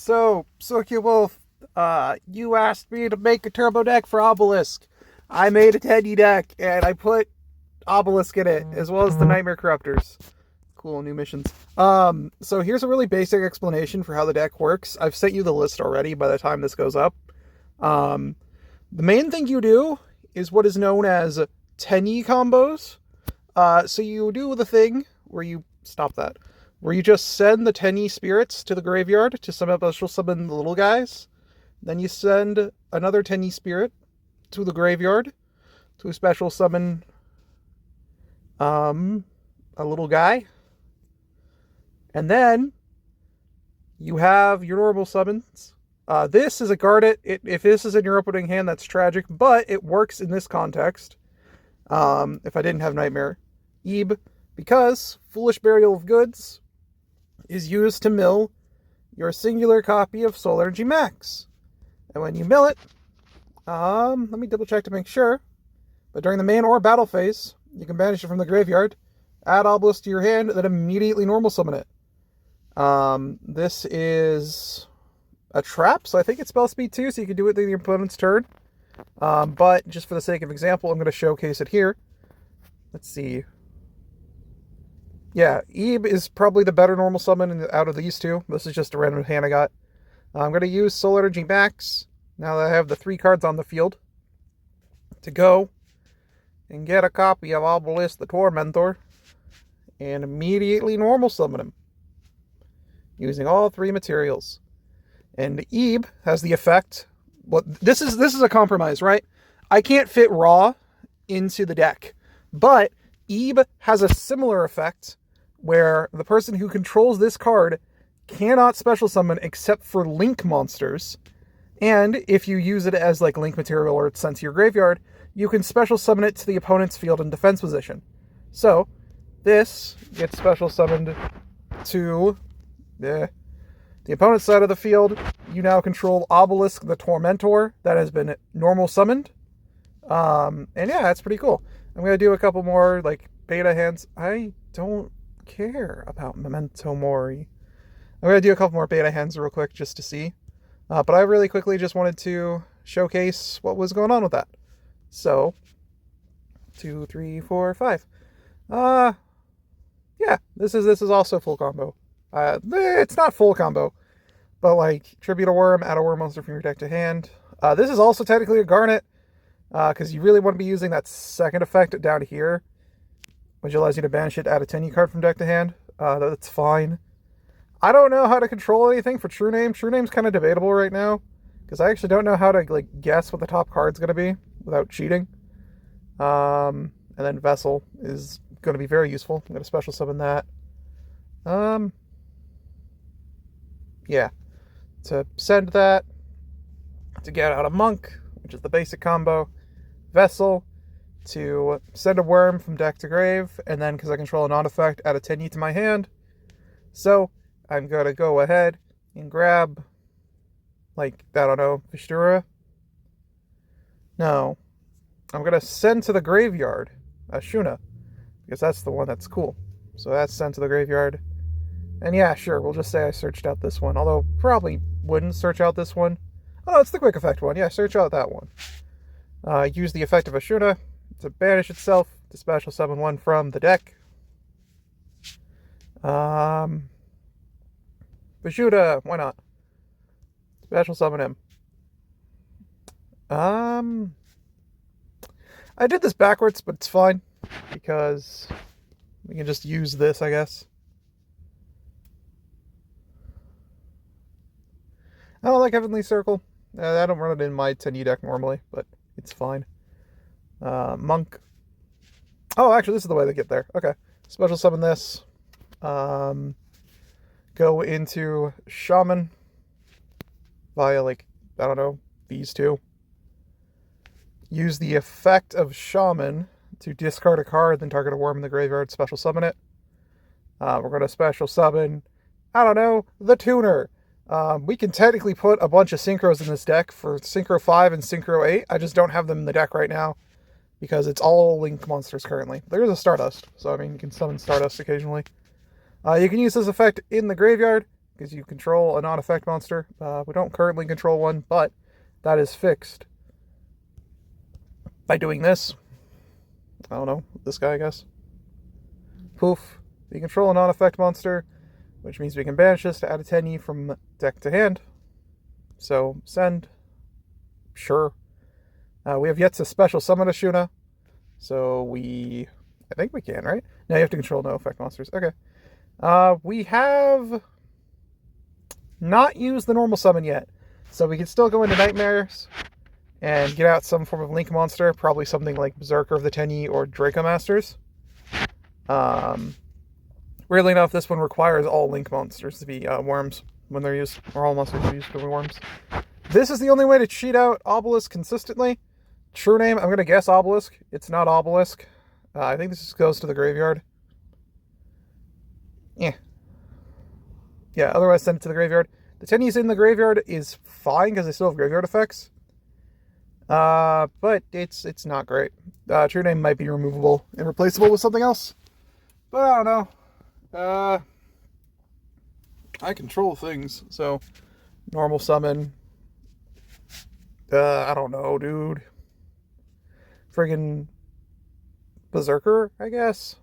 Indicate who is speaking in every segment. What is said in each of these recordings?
Speaker 1: So, Wolf, you asked me to make a turbo deck for Obelisk. I made a Tenyi deck, and I put Obelisk in it, as well as the Knightmare Corruptors. Cool, new missions. So here's a really basic explanation for how the deck works. I've sent you the list already by the time this goes up. The main thing you do is what is known as Tenyi combos. So you do the thing where you... Stop that. Where you just send the Tenyi spirits to the graveyard to special summon the little guys. Then you send another Tenyi spirit to the graveyard to special summon a little guy. And then you have your normal summons. This is a guard it. If this is in your opening hand, that's tragic, but it works in this context. If I didn't have Knightmare Ebe, because Foolish Burial of Goods is used to mill your singular copy of Soul Energy Max. And when you mill it, let me double check to make sure, but during the main or battle phase, you can banish it from the graveyard, add Obelisk to your hand, then immediately normal summon it. This is a trap, so I think it's spell speed too, so you can do it in your opponent's turn. But just for the sake of example, I'm going to showcase it here. Let's see. Yeah, Ebe is probably the better normal summon out of these two. This is just a random hand I got. I'm going to use Soul Energy Max, now that I have the 3 cards on the field, to go and get a copy of Obelisk the Tormentor and immediately normal summon him using all 3 materials. And Ebe has the effect... Well, this is a compromise, right? I can't fit Raw into the deck, but Ebe has a similar effect where the person who controls this card cannot special summon except for link monsters. And if you use it as like link material or it's sent to your graveyard, you can special summon it to the opponent's field in defense position. So this gets special summoned to the opponent's side of the field. You now control Obelisk the Tormentor that has been normal summoned. And yeah, that's pretty cool. I'm going to do a couple more like beta hands. I don't care about Memento Mori. I'm going to do a couple more beta hands real quick just to see. But I really quickly just wanted to showcase what was going on with that. So, 2, 3, 4, 5. Yeah, this is also full combo. It's not full combo, but like tribute a worm, add a worm monster from your deck to hand. This is also technically a garnet, because you really want to be using that second effect down here, which allows you to banish it, add a Tenyi card from deck to hand. That's fine. I don't know how to control anything for True Name. True Name's kind of debatable right now, because I actually don't know how to like guess what the top card's going to be without cheating. And then Vessel is going to be very useful. I'm going to special summon that. Yeah. To send that, to get out a Monk, which is the basic combo. Vessel, to send a worm from deck to grave, and then because I control a non-effect, add a Tenyi to my hand. So I'm going to go ahead and grab, like, I don't know, Vishuda? No. I'm going to send to the graveyard Ashuna, because that's the one that's cool. So that's sent to the graveyard. And yeah, sure, we'll just say I searched out this one, although probably wouldn't search out this one. Oh, no, it's the quick effect one. Yeah, search out that one. Use the effect of Ashuna to banish itself to special summon one from the deck. Vishuda, why not? Special summon him. I did this backwards, but it's fine, because we can just use this, I guess. I don't like Heavenly Circle. I don't run it in my Tenyi deck normally, but it's fine. Monk. Oh, actually, this is the way they get there. Okay. Special summon this. Go into Shaman via, like, I don't know, these two. Use the effect of Shaman to discard a card, then target a worm in the graveyard, special summon it. We're going to special summon, I don't know, the Tuner. We can technically put a bunch of Synchros in this deck for Synchro 5 and Synchro 8. I just don't have them in the deck right now because it's all Link monsters currently. There's a Stardust, so I mean, you can summon Stardust occasionally. You can use this effect in the graveyard, because you control a non-effect monster. We don't currently control one, but that is fixed by doing this. I don't know, this guy, I guess. Poof. You control a non-effect monster, which means we can banish this to add a Tenyi from deck to hand. So, send. Sure. We have yet to special summon Ashuna. So I think we can, right? No, you have to control no effect monsters. Okay. We have not used the normal summon yet. So we can still go into Nightmares and get out some form of Link monster. Probably something like Berserker of the Tenyi or Draco Masters. Weirdly enough, this one requires all Link monsters to be worms when they're used, or all monsters to be used to be worms. This is the only way to cheat out Obelisk consistently. True name, I'm going to guess Obelisk. It's not Obelisk. I think this just goes to the graveyard. Yeah, otherwise send it to the graveyard. The Tenyi's in the graveyard is fine because they still have graveyard effects. But it's not great. True name might be removable and replaceable with something else. But I don't know. I control things, so normal summon. I don't know, dude. Friggin' Berserker, I guess.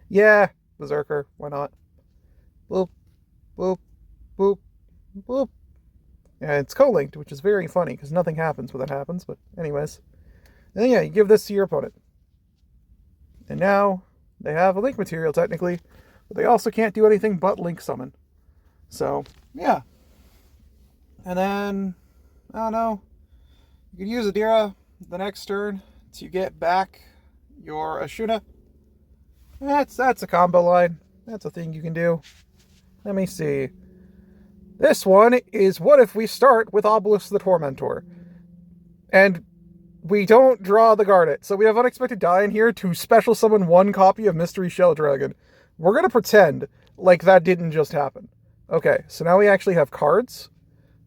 Speaker 1: Yeah, Berserker. Why not? Boop, boop, boop, boop. Yeah, it's co-linked, which is very funny because nothing happens when that happens. But anyways, and then yeah, you give this to your opponent, and now they have a link material technically, but they also can't do anything but link summon. So yeah, and then I don't know. You could use Adhara the next turn to get back your Ashuna. That's a combo line. That's a thing you can do. Let me see. This one is what if we start with Obelisk the Tormentor. And we don't draw the Garnet. So we have Unexpected Dai in here to special summon one copy of Mystery Shell Dragon. We're going to pretend like that didn't just happen. Okay, so now we actually have cards.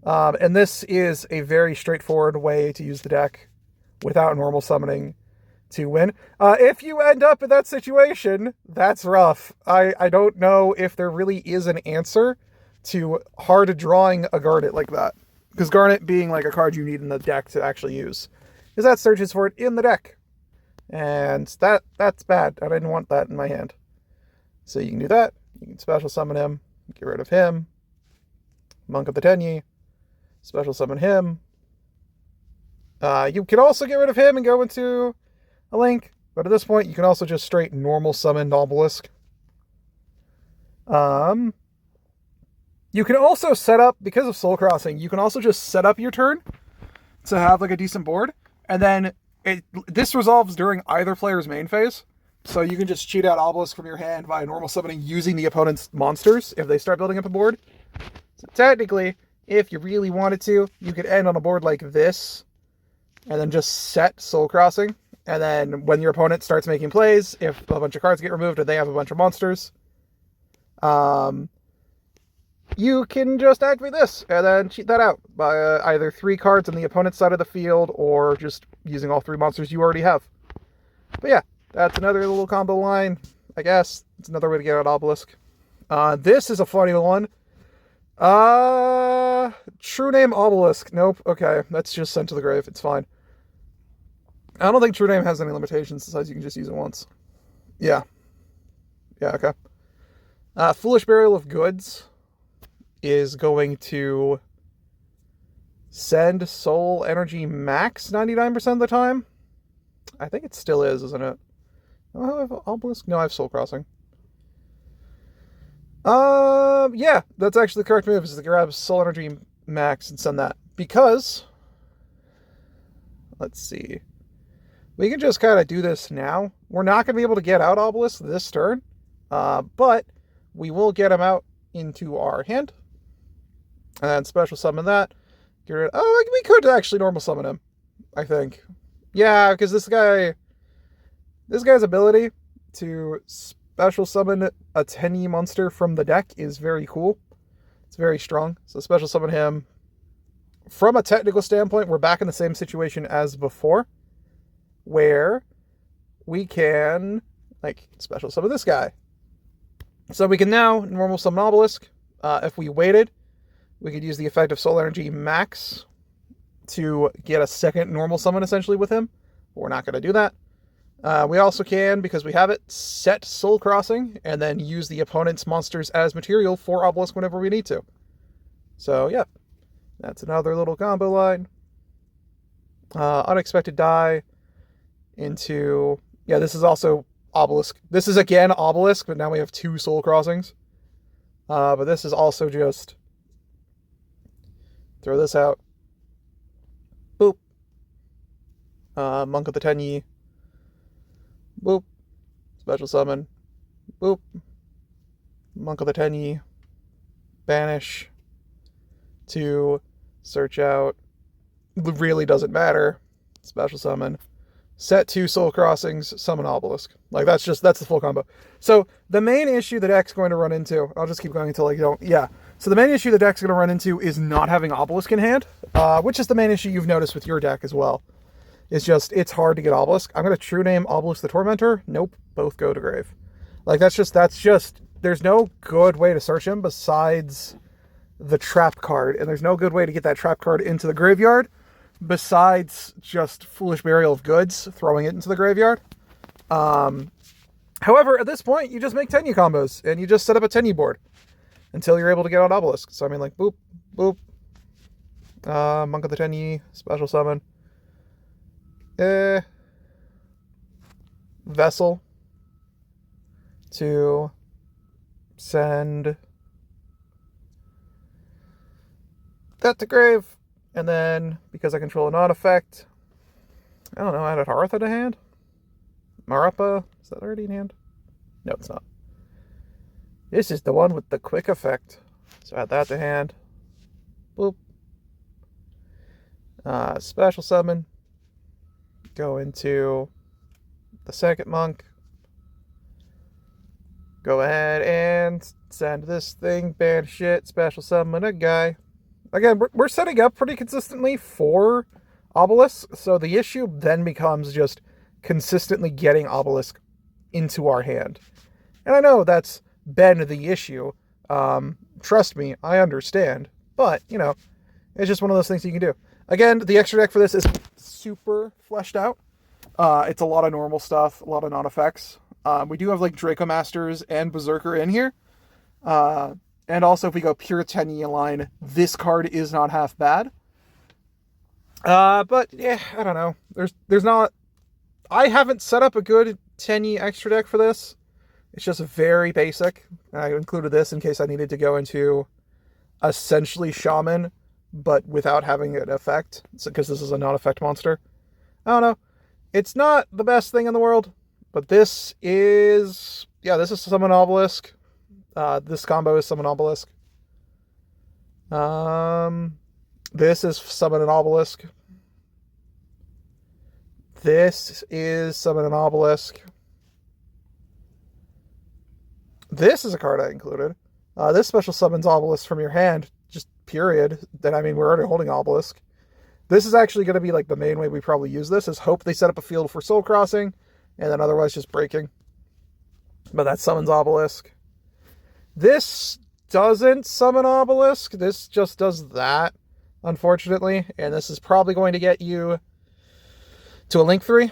Speaker 1: And this is a very straightforward way to use the deck without normal summoning to win. If you end up in that situation, that's rough. I don't know if there really is an answer to hard drawing a Garnet like that. Because Garnet being like a card you need in the deck to actually use. Because that searches for it in the deck. And that's bad. I didn't want that in my hand. So you can do that. You can special summon him. Get rid of him. Monk of the Tenyi. Special summon him. You can also get rid of him and go into a link. But at this point, you can also just straight normal summon Obelisk. You can also set up, because of Soul Crossing, you can also just set up your turn to have like a decent board. And then this resolves during either player's main phase. So you can just cheat out Obelisk from your hand by normal summoning using the opponent's monsters if they start building up a board. So technically, if you really wanted to, you could end on a board like this and then just set Soul Crossing. And then when your opponent starts making plays, if a bunch of cards get removed or they have a bunch of monsters, you can just activate this and then cheat that out by either 3 cards on the opponent's side of the field or just using all 3 monsters you already have. But yeah, that's another little combo line, I guess. It's another way to get out Obelisk. This is a funny one. True name Obelisk. Nope. Okay, that's just sent to the grave. It's fine. I don't think True Name has any limitations besides you can just use it once. Yeah. Yeah, okay. Foolish Burial of Goods is going to send soul energy max 99% of the time. I think it still is, isn't it? Oh, I have Obelisk? No, I have Soul Crossing. Yeah, that's actually the correct move, is to grab soul energy max and send that. Because, let's see. We can just kind of do this now. We're not going to be able to get out Obelisk this turn, but we will get him out into our hand. And then special summon that. Get rid of, oh, we could actually normal summon him, I think. Yeah, because this guy's ability to special summon a Tenyi monster from the deck is very cool. It's very strong. So special summon him. From a technical standpoint, we're back in the same situation as before, where we can, like, special summon this guy. So we can now normal summon Obelisk. If we waited, we could use the effect of Soul Energy Max to get a second normal summon essentially with him. But we're not going to do that. We also can, because we have it, set Soul Crossing and then use the opponent's monsters as material for Obelisk whenever we need to. So yeah, that's another little combo line. Unexpected Dai into... Yeah, this is also Obelisk. This is again Obelisk, but now we have 2 Soul Crossings. But this is also just... Throw this out. Boop. Monk of the Tenyi. Boop. Special summon. Boop. Monk of the Tenyi. Banish. To search out. Really doesn't matter. Special summon. Set 2 Soul Crossings. Summon Obelisk. Like, that's the full combo. So, the main issue the deck's going to run into... I'll just keep going until you don't... Yeah. So, the main issue the deck's going to run into is not having Obelisk in hand. Which is the main issue you've noticed with your deck as well. It's just, it's hard to get Obelisk. I'm going to true name Obelisk the Tormentor. Nope. Both go to grave. Like, that's just... There's no good way to search him besides the trap card. And there's no good way to get that trap card into the graveyard besides just Foolish Burial of Goods, throwing it into the graveyard. However, at this point, you just make Tenyi combos, and you just set up a Tenyi board until you're able to get out Obelisk. So, I mean, like, boop, boop. Monk of the Tenyi, special summon. Vessel. To send that to grave. And then, because I control a non-effect, I don't know, add Adhara to hand? Mapura? Is that already in hand? No, it's not. This is the one with the quick effect. So add that to hand. Boop. Special summon. Go into the second monk. Go ahead and send this thing, banish it, special summon a guy. Again, we're setting up pretty consistently for Obelisk, so the issue then becomes just consistently getting Obelisk into our hand. And I know that's been the issue. Trust me, I understand. But, you know, it's just one of those things you can do. Again, the extra deck for this is super fleshed out. It's a lot of normal stuff, a lot of non-effects. We do have, like, Draco Masters and Berserker in here. And also, if we go pure Tenyi line, this card is not half bad. But, yeah, I don't know. There's not... I haven't set up a good Tenyi extra deck for this. It's just very basic. I included this in case I needed to go into essentially Shaman, but without having an effect, because this is a non-effect monster. I don't know. It's not the best thing in the world, but this is... Yeah, this is Summon Obelisk. This combo is Summon Obelisk. This is Summon an Obelisk. This is Summon an Obelisk. This is a card I included. This special summons Obelisk from your hand, just period. Then, I mean, we're already holding Obelisk. This is actually going to be like the main way we probably use this, is hope they set up a field for Soul Crossing, and then otherwise just breaking. But that summons Obelisk. This doesn't summon Obelisk. This just does that, unfortunately. And this is probably going to get you to a Link 3.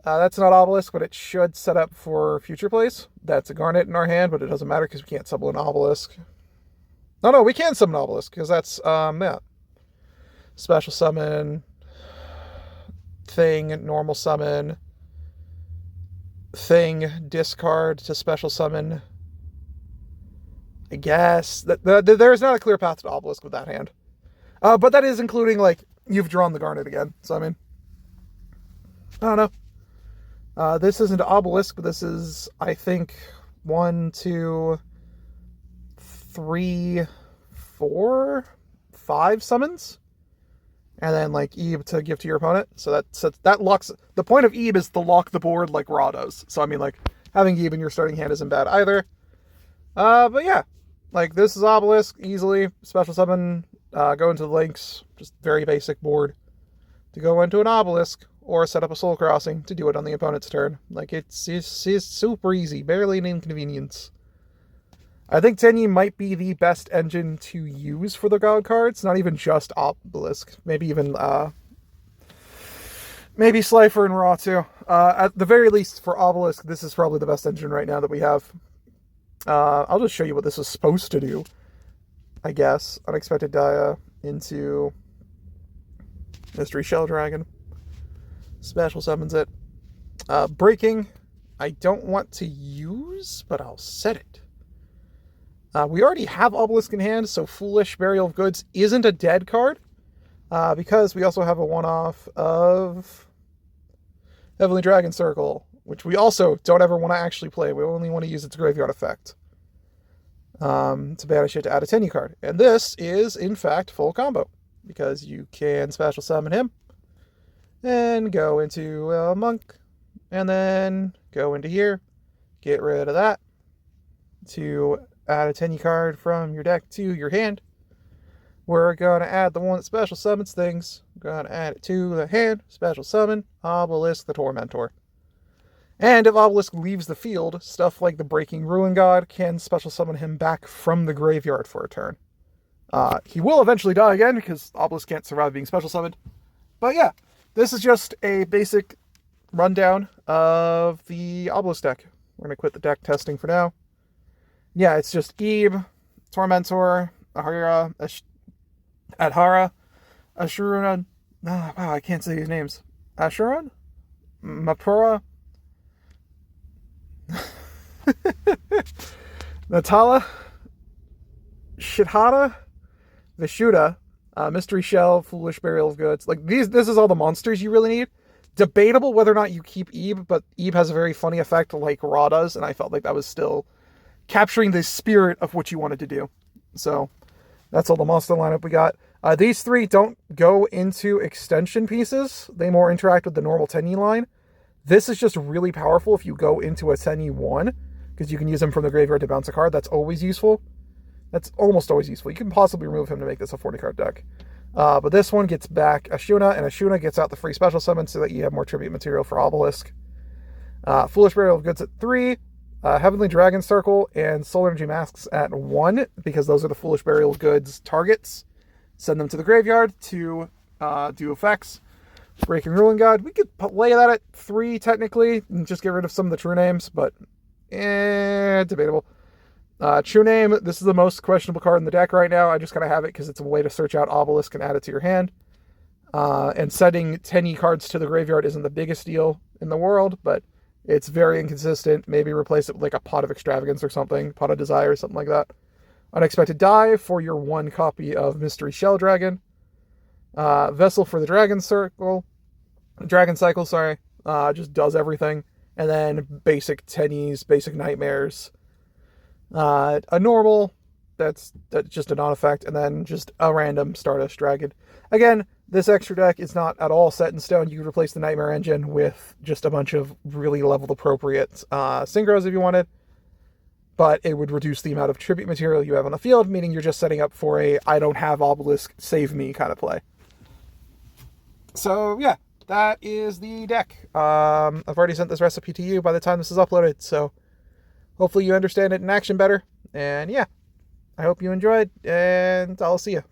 Speaker 1: That's not Obelisk, but it should set up for future plays. That's a Garnet in our hand, but it doesn't matter because we can't summon an Obelisk. No, we can summon Obelisk because that's, yeah. Special summon, thing, normal summon, thing, discard to special summon. I guess. There's not a clear path to Obelisk with that hand. But that is including, like, you've drawn the Garnet again. So, I mean, I don't know. This isn't Obelisk, but this is, I think, 1, 2, 3, 4, 5 summons. And then, like, Ebe to give to your opponent. So that locks... The point of Ebe is to lock the board like Ra does. So, I mean, like, having Ebe in your starting hand isn't bad either. But yeah. Like, this is Obelisk, easily. Special summon, go into the links. Just very basic board. To go into an Obelisk, or set up a Soul Crossing to do it on the opponent's turn. Like, it's super easy. Barely an inconvenience. I think Tenyi might be the best engine to use for the God cards, not even just Obelisk. Maybe even, maybe Slifer and Raw too. At the very least, for Obelisk, this is probably the best engine right now that we have. I'll just show you what this is supposed to do, I guess. Unexpected Dai into Mystery Shell Dragon. Special summons it. Breaking, I don't want to use, but I'll set it. We already have Obelisk in hand, so Foolish Burial of Goods isn't a dead card, because we also have a one-off of Heavenly Dragon Circle, which we also don't ever want to actually play. We only want to use its graveyard effect to banish it to add a Tenyi card. And this is, in fact, full combo, because you can special summon him, and go into a Monk, and then go into here, get rid of that, to add a Tenyi card from your deck to your hand. We're going to add the one that special summons things. We're going to add it to the hand, special summon, Obelisk the Tormentor. And if Obelisk leaves the field, stuff like the Breaking Ruin God can special summon him back from the graveyard for a turn. He will eventually die again, because Obelisk can't survive being special summoned. But yeah, this is just a basic rundown of the Obelisk deck. We're going to quit the deck testing for now. Yeah, it's just Iblee, Tormentor, Adhara, Ashuna. Wow, I can't say these names. Ashuna? Mapura? Nahata? Shthana? Vishuda? Mystery Shell, Foolish Burial of Goods. Like, this is all the monsters you really need. Debatable whether or not you keep Iblee, but Iblee has a very funny effect like Ra does, and I felt like that was still capturing the spirit of what you wanted to do. So that's all the monster lineup we got. These three don't go into extension pieces. They more interact with the normal Tenyi line. This is just really powerful if you go into a Tenyi 1, because you can use him from the graveyard to bounce a card. That's always useful. That's almost always useful. You can possibly remove him to make this a 40-card deck. But this one gets back Ashuna, and Ashuna gets out the free special summon so that you have more tribute material for Obelisk. Foolish Burial of Goods at 3. Heavenly Dragon Circle and Solar Energy Masks at 1, because those are the Foolish Burial of Goods targets. Send them to the graveyard to do effects. Breaking Ruin God, we could play that at 3 technically, and just get rid of some of the true names, but debatable. True Name, this is the most questionable card in the deck right now. I just gotta have it because it's a way to search out Obelisk and add it to your hand. And sending Tenyi cards to the graveyard isn't the biggest deal in the world, but it's very inconsistent. Maybe replace it with like a Pot of Extravagance or something, Pot of Desire or something like that. Unexpected Dai for your 1 copy of Mystery Shell Dragon. Vessel for the Dragon Cycle, sorry. Just does everything. And then basic Tenyis, basic Nightmares. A normal, that's just a non-effect, and then just a random Stardust Dragon. Again, this extra deck is not at all set in stone. You could replace the Knightmare engine with just a bunch of really leveled appropriate synchros if you wanted, but it would reduce the amount of tribute material you have on the field, meaning you're just setting up for a I don't have Obelisk, save me kind of play. So yeah, that is the deck. I've already sent this recipe to you by the time this is uploaded, so hopefully you understand it in action better. And yeah, I hope you enjoyed, and I'll see you.